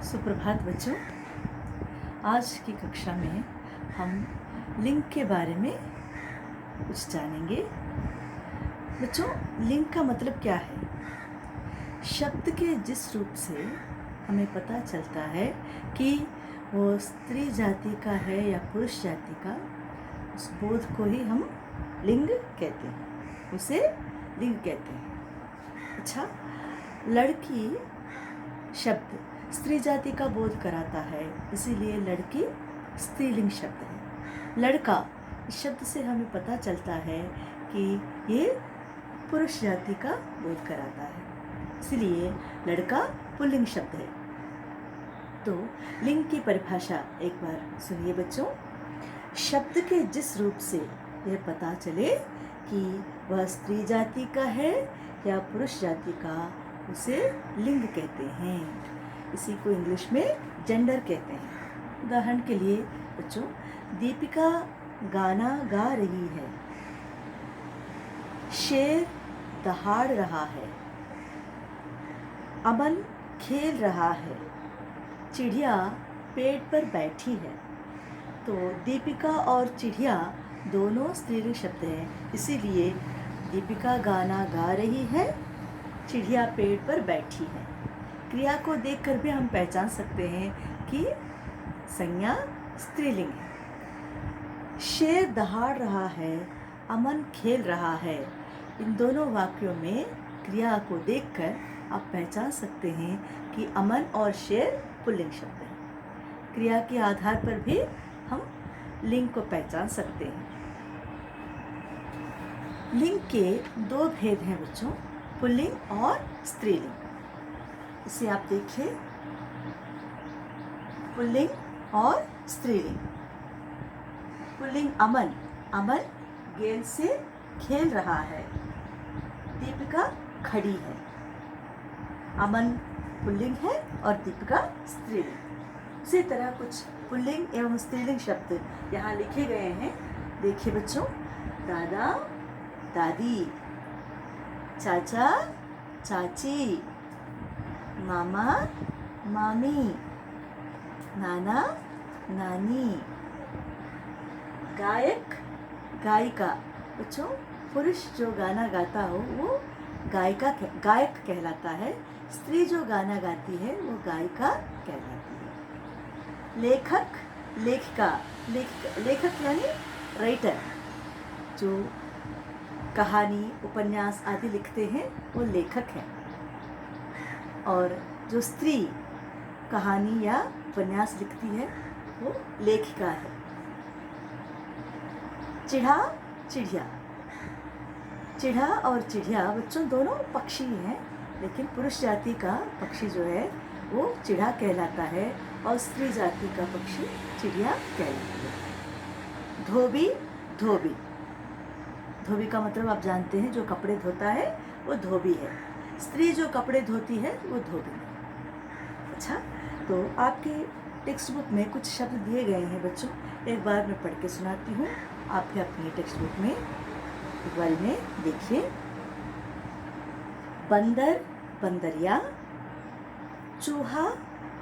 सुप्रभात बच्चों। आज की कक्षा में हम लिंग के बारे में कुछ जानेंगे। बच्चों, लिंग का मतलब क्या है? शब्द के जिस रूप से हमें पता चलता है कि वो स्त्री जाति का है या पुरुष जाति का, उस बोध को ही हम लिंग कहते हैं, उसे लिंग कहते हैं। अच्छा, लड़की शब्द स्त्री जाति का बोध कराता है, इसीलिए लड़की स्त्रीलिंग शब्द है। लड़का इस शब्द से हमें पता चलता है कि ये पुरुष जाति का बोध कराता है, इसीलिए लड़का पुल्लिंग शब्द है। तो लिंग की परिभाषा एक बार सुनिए बच्चों। शब्द के जिस रूप से यह पता चले कि वह स्त्री जाति का है या पुरुष जाति का, उसे लिंग कहते हैं। इसी को इंग्लिश में जेंडर कहते हैं। उदाहरण के लिए बच्चों, दीपिका गाना गा रही है, शेर दहाड़ रहा है, अमन खेल रहा है, चिड़िया पेड़ पर बैठी है। तो दीपिका और चिड़िया दोनों स्त्रीलिंग शब्द हैं, इसीलिए दीपिका गाना गा रही है, चिड़िया पेड़ पर बैठी है। क्रिया को देखकर भी हम पहचान सकते हैं कि संज्ञा स्त्रीलिंग है। शेर दहाड़ रहा है, अमन खेल रहा है। इन दोनों वाक्यों में क्रिया को देखकर आप पहचान सकते हैं कि अमन और शेर पुल्लिंग शब्द हैं। क्रिया के आधार पर भी हम लिंग को पहचान सकते हैं। लिंग के दो भेद हैं बच्चों, पुल्लिंग और स्त्रीलिंग। इसे आप देखिए, पुल्लिंग और स्त्रीलिंग। पुल्लिंग अमन, अमन गेंद से खेल रहा है, दीपिका खड़ी है। अमन पुल्लिंग है और दीपिका स्त्रीलिंग। इसी तरह कुछ पुल्लिंग एवं स्त्रीलिंग शब्द यहाँ लिखे गए हैं। देखिए बच्चों, दादा दादी, चाचा चाची, मामा मामी, नाना नानी, गायक गायिका। बच्चों, पुरुष जो गाना गाता हो वो गायक कहलाता है, स्त्री जो गाना गाती है वो गायिका कहलाती है। लेखक लेखिका, लेखक यानी राइटर, जो कहानी उपन्यास आदि लिखते हैं वो लेखक हैं। और जो स्त्री कहानी या उपन्यास लिखती है वो लेखिका है। चिढ़ा चिड़िया, चिढ़ा और चिड़िया बच्चों दोनों पक्षी हैं, लेकिन पुरुष जाति का पक्षी जो है वो चिढ़ा कहलाता है और स्त्री जाति का पक्षी चिड़िया कहलाती है। धोबी धोबी, धोबी का मतलब आप जानते हैं, जो कपड़े धोता है वो धोबी है। स्त्री जो कपड़े धोती है वो धोबी है। अच्छा, तो आपके टेक्स्ट बुक में कुछ शब्द दिए गए हैं बच्चों, एक बार मैं पढ़ के सुनाती हूँ, आप भी अपनी टेक्स्ट बुक में एक बार में देखिए। बंदर बंदरिया, चूहा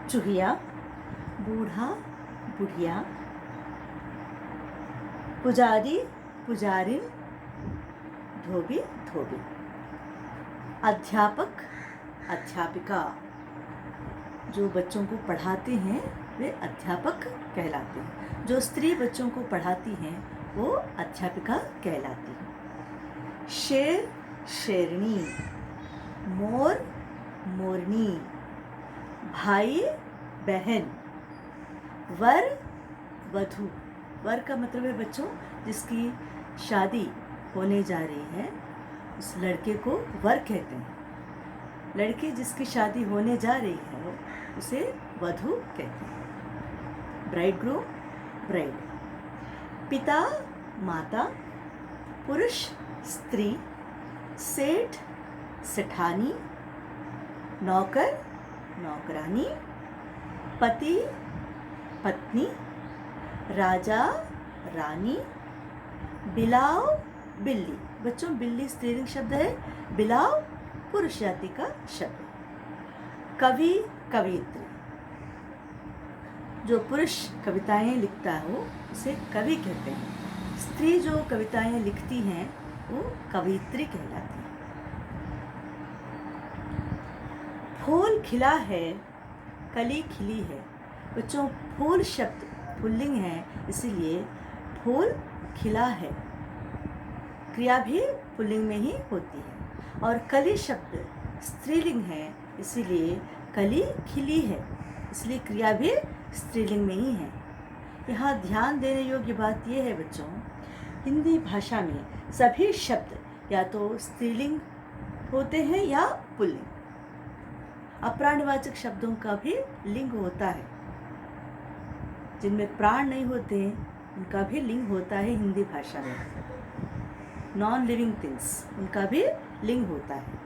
चूहिया, बूढ़ा बुढ़िया, पुजारी पुजारिन, धोबी धोबी। अध्यापक अध्यापिका, जो बच्चों को पढ़ाते हैं वे अध्यापक कहलाते हैं। जो स्त्री बच्चों को पढ़ाती हैं वो अध्यापिका कहलाती है। शेर शेरनी, मोर मोरनी, भाई बहन, वर वधू। वर का मतलब है बच्चों जिसकी शादी होने जा रही है, उस लड़के को वर कहते हैं। लड़की जिसकी शादी होने जा रही है उसे वधू कहते हैं। Bride groom bride. पिता माता, पुरुष स्त्री, सेठ सेठानी, नौकर नौकरानी, पति पत्नी, राजा रानी, बिलाव बिल्ली। बच्चों, बिल्ली स्त्रीलिंग शब्द है, बिलाव पुरुष जाति का शब्द। कवि कवयित्री, जो पुरुष कविताएं लिखता हो उसे कवि कहते हैं। स्त्री जो कविताएं लिखती हैं वो कवियत्री कहलाती है। फूल खिला है, कली खिली है। बच्चों, फूल शब्द पुल्लिंग है, इसीलिए फूल खिला है। क्रिया भी पुल्लिंग में ही होती है। और कली शब्द स्त्रीलिंग है, इसीलिए कली खिली है, इसलिए क्रिया भी स्त्रीलिंग में ही है। यहाँ ध्यान देने योग्य बात यह है बच्चों, हिंदी भाषा में सभी शब्द या तो स्त्रीलिंग होते हैं या पुल्लिंग। अप्राणवाचक शब्दों का भी लिंग होता है। जिनमें प्राण नहीं होते उनका भी लिंग होता है हिंदी भाषा में। नॉन लिविंग थिंग्स, उनका भी लिंग होता है।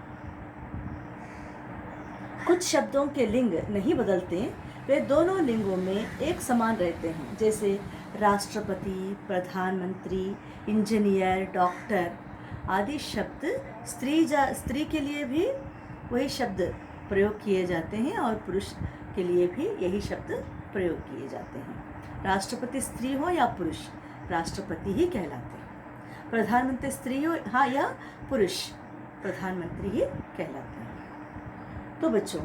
कुछ शब्दों के लिंग नहीं बदलते, वे दोनों लिंगों में एक समान रहते हैं। जैसे राष्ट्रपति, प्रधानमंत्री, इंजीनियर, डॉक्टर आदि शब्द स्त्री के लिए भी वही शब्द प्रयोग किए जाते हैं और पुरुष के लिए भी यही शब्द प्रयोग किए जाते हैं। राष्ट्रपति स्त्री हो या पुरुष, राष्ट्रपति ही कहलाते हैं। प्रधानमंत्री स्त्री हो हाँ या पुरुष, प्रधानमंत्री ही कहलाते हैं। तो बच्चों,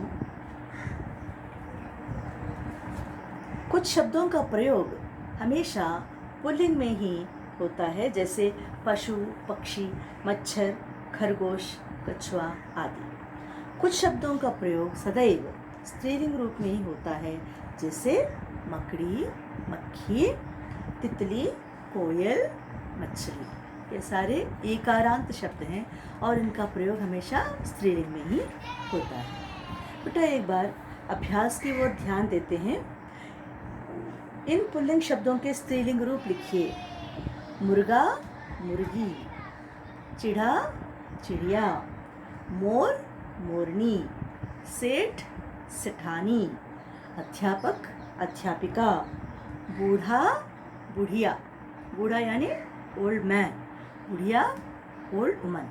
कुछ शब्दों का प्रयोग हमेशा पुल्लिंग में ही होता है, जैसे पशु, पक्षी, मच्छर, खरगोश, कछुआ आदि। कुछ शब्दों का प्रयोग सदैव स्त्रीलिंग रूप में ही होता है, जैसे मकड़ी, मक्खी, तितली, कोयल, मछली। ये सारे एकारांत शब्द हैं और इनका प्रयोग हमेशा स्त्रीलिंग में ही होता है। बेटा, एक बार अभ्यास की ओर ध्यान देते हैं। इन पुल्लिंग शब्दों के स्त्रीलिंग रूप लिखिए। मुर्गा, मुर्गी, चिढ़ा, चिड़िया, मोर, मोरनी, सेठ, सेठानी, अध्यापक, अध्यापिका, बूढ़ा, बुढ़िया, बूढ़ा यानी ओल्ड मैन, बुढ़िया ओल्ड वुमन।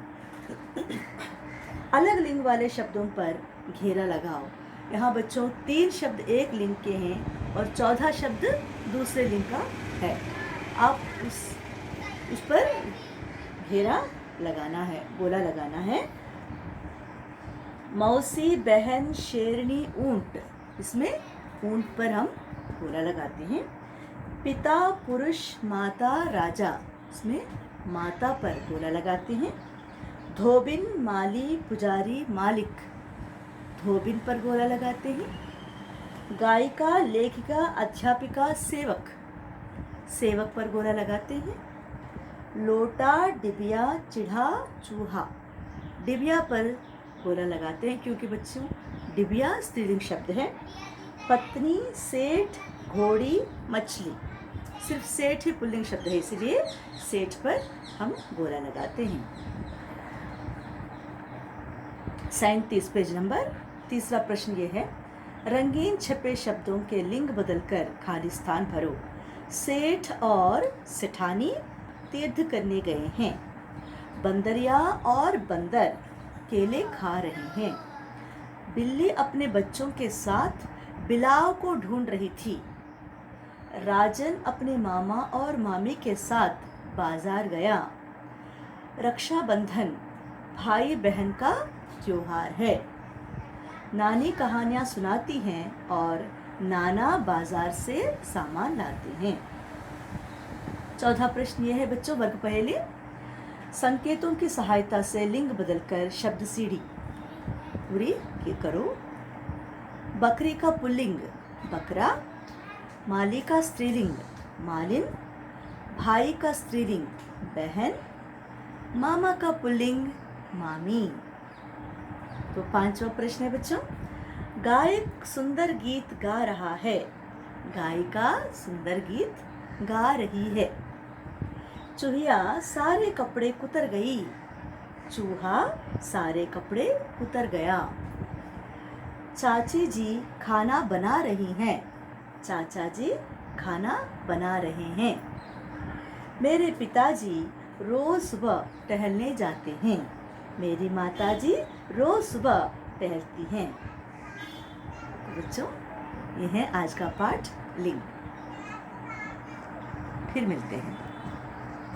अलग लिंग वाले शब्दों पर घेरा लगाओ। यहाँ बच्चों 3 शब्द एक लिंग के हैं और 14 शब्द दूसरे लिंग का है। आप उस पर घेरा लगाना है, गोला लगाना है। मौसी, बहन, शेरनी, ऊंट, इसमें ऊंट पर हम गोला लगाते हैं। पिता, पुरुष, माता, राजा, इसमें माता पर गोला लगाते हैं। धोबिन, माली, पुजारी, मालिक, धोबिन पर गोला लगाते हैं। गायिका, लेखिका, अध्यापिका, सेवक, सेवक पर गोला लगाते हैं। लोटा, डिबिया, चिढ़ा, चूहा, डिबिया पर गोला लगाते हैं क्योंकि बच्चों डिबिया स्त्रीलिंग शब्द है। पत्नी, सेठ, घोड़ी, मछली, सिर्फ सेठ ही पुल्लिंग शब्द है, इसलिए सेठ पर हम गोला लगाते हैं। 37 पेज नंबर। तीसरा प्रश्न ये है, रंगीन छपे शब्दों के लिंग बदलकर खाली स्थान भरो। सेठ और सेठानी तीर्थ करने गए हैं। बंदरिया और बंदर केले खा रहे हैं। बिल्ली अपने बच्चों के साथ बिलाव को ढूंढ रही थी। राजन अपने मामा और मामी के साथ बाजार गया। रक्षाबंधन भाई बहन का त्योहार है। नानी कहानियाँ सुनाती हैं और नाना बाजार से सामान लाते हैं। 14 प्रश्न यह है बच्चों, वर्ग पहेली। संकेतों की सहायता से लिंग बदलकर शब्द सीढ़ी पूरी करो। बकरी का पुल्लिंग बकरा, माली का स्त्रीलिंग मालिन, भाई का स्त्रीलिंग बहन, मामा का पुल्लिंग मामी। तो 5वां प्रश्न है बच्चों, गायक सुंदर गीत गा रहा है। गायिका सुंदर गीत गा रही है। चूहिया सारे कपड़े कुतर गई। चूहा सारे कपड़े कुतर गया। चाची जी खाना बना रही हैं। चाचा जी खाना बना रहे हैं। मेरे पिताजी रोज सुबह टहलने जाते हैं। मेरी माताजी रोज सुबह टहलती हैं। बच्चों, ये है आज का पाठ लिंग। फिर मिलते हैं।